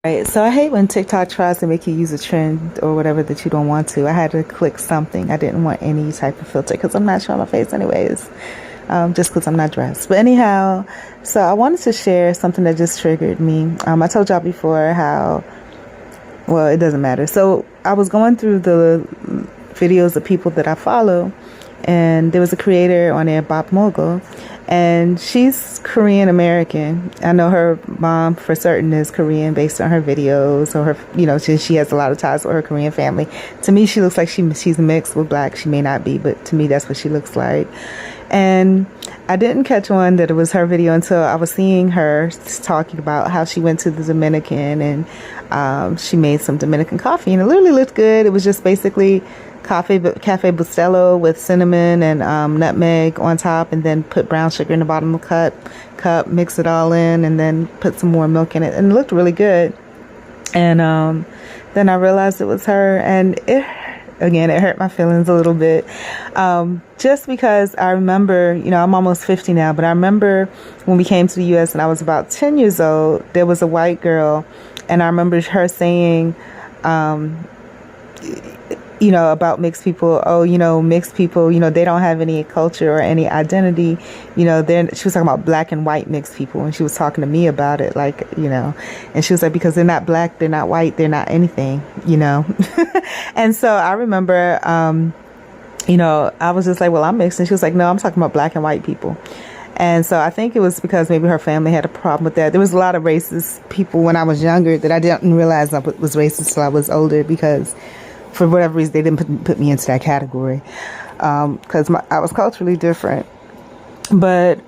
Right. So I hate when TikTok tries to make you use a trend or whatever that you don't want to. I had to click something. I didn't want any type of filter because I'm not showing my face anyways, just because I'm not dressed. But anyhow, so I wanted to share something that just triggered me. I told y'all before how, well, it doesn't matter. So I was going through the videos of people that I follow, and there was a creator on there, Bob Mogul, and she's Korean American. I know her mom for certain is Korean based on her videos, or her, she has a lot of ties with her Korean family. To me, she looks like she's mixed with black. She may not be, but to me, that's what she looks like. And I didn't catch on that it was her video until I was seeing her talking about how she went to the Dominican and she made some Dominican coffee, and it literally looked good. It was just basically Cafe Bustelo with cinnamon and nutmeg on top, and then put brown sugar in the bottom of the cup, mix it all in, and then put some more milk in it, and it looked really good. And then I realized it was her, and it hurt my feelings a little bit, just because I remember, I'm almost 50 now, but I remember when we came to the U.S. and I was about 10 years old, there was a white girl, and I remember her saying, about mixed people. Oh, mixed people, they don't have any culture or any identity. She was talking about black and white mixed people, and she was talking to me about it, and she was like, because they're not black, they're not white, they're not anything, And so I remember, I was just like, well, I'm mixed. And she was like, no, I'm talking about black and white people. And so I think it was because maybe her family had a problem with that. There was a lot of racist people when I was younger that I didn't realize I was racist till I was older, because for whatever reason, they didn't put me into that category, because I was culturally different. But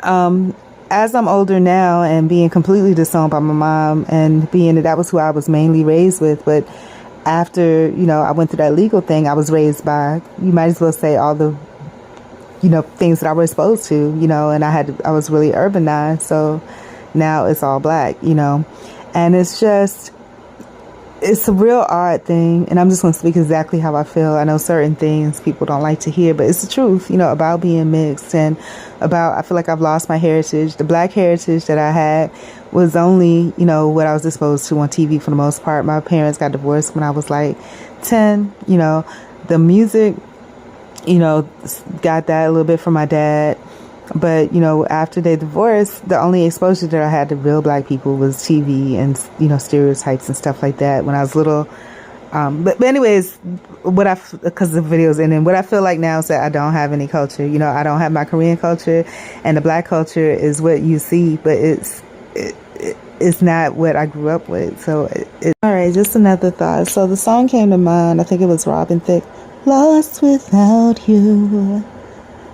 as I'm older now and being completely disowned by my mom, and being that was who I was mainly raised with, but after, I went through that legal thing, I was raised by, you might as well say, all the, things that I was exposed to, and I was really urbanized. So now it's all black, and it's a real odd thing, and I'm just going to speak exactly how I feel. I know certain things people don't like to hear, but it's the truth, about being mixed, and I feel like I've lost my heritage. The black heritage that I had was only, what I was exposed to on TV for the most part. My parents got divorced when I was like 10, the music, got that a little bit from my dad. But, after they divorced, the only exposure that I had to real black people was TV and, stereotypes and stuff like that when I was little. But anyways, because the videos, and then what I feel like now is that I don't have any culture. I don't have my Korean culture, and the black culture is what you see, but it's not what I grew up with. So, all right, just another thought. So the song came to mind. I think it was Robin Thicke, "Lost Without You."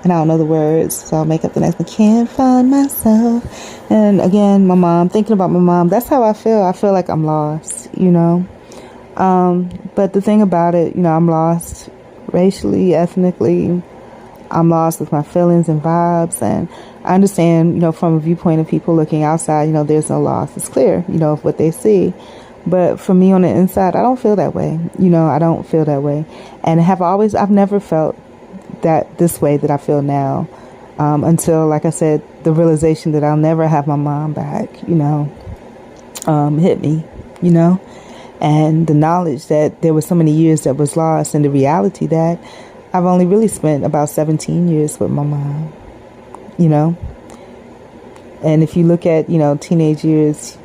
And I don't know the words, so I'll make up the next one. Can't find myself. And again, my mom, thinking about my mom, that's how I feel. I feel like I'm lost, But the thing about it, I'm lost racially, ethnically. I'm lost with my feelings and vibes. And I understand, from a viewpoint of people looking outside, there's no loss. It's clear, of what they see. But for me on the inside, I don't feel that way. I don't feel that way. And I've never felt that this way that I feel now, until, like I said, the realization that I'll never have my mom back, hit me, and the knowledge that there were so many years that was lost, and the reality that I've only really spent about 17 years with my mom, and if you look at, teenage years,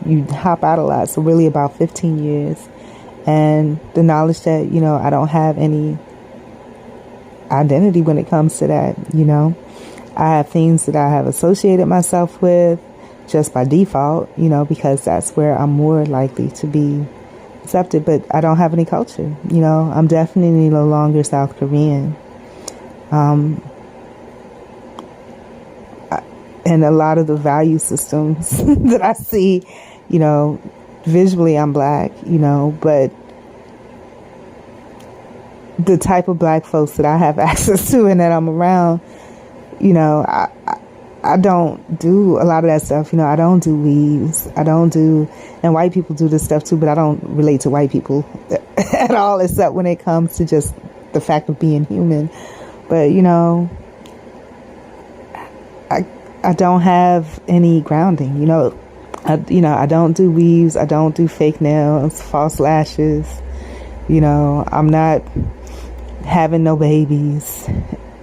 you hop out a lot. So really about 15 years, and the knowledge that, I don't have any identity when it comes to that. I have things that I have associated myself with just by default, because that's where I'm more likely to be accepted, but I don't have any culture. I'm definitely no longer South Korean. And a lot of the value systems that I see, visually I'm black, but the type of black folks that I have access to and that I'm around, I don't do a lot of that stuff. I don't do weaves. And white people do this stuff too, but I don't relate to white people at all, except when it comes to just the fact of being human. But, I don't have any grounding, I don't do weaves. I don't do fake nails, false lashes. I'm not having no babies.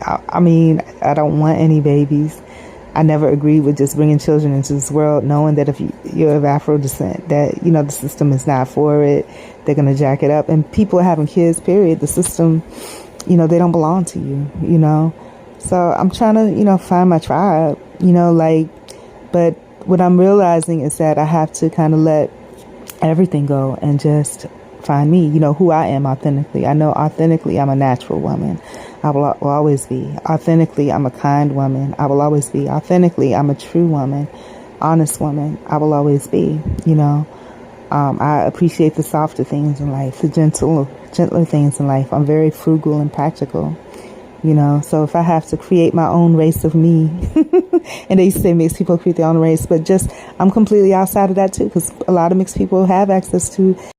I mean, I don't want any babies. I never agreed with just bringing children into this world, knowing that if you're of Afro descent, that, the system is not for it. They're going to jack it up. And people are having kids, period. The system, they don't belong to you. So I'm trying to, find my tribe, but what I'm realizing is that I have to kind of let everything go and just find me, who I am authentically. I know authentically I'm a natural woman. I will always be. Authentically, I'm a kind woman. I will always be. Authentically, I'm a true woman, honest woman. I will always be, I appreciate the softer things in life, the gentler things in life. I'm very frugal and practical, so if I have to create my own race of me, and they say mixed people create their own race, but I'm completely outside of that too, because a lot of mixed people have access to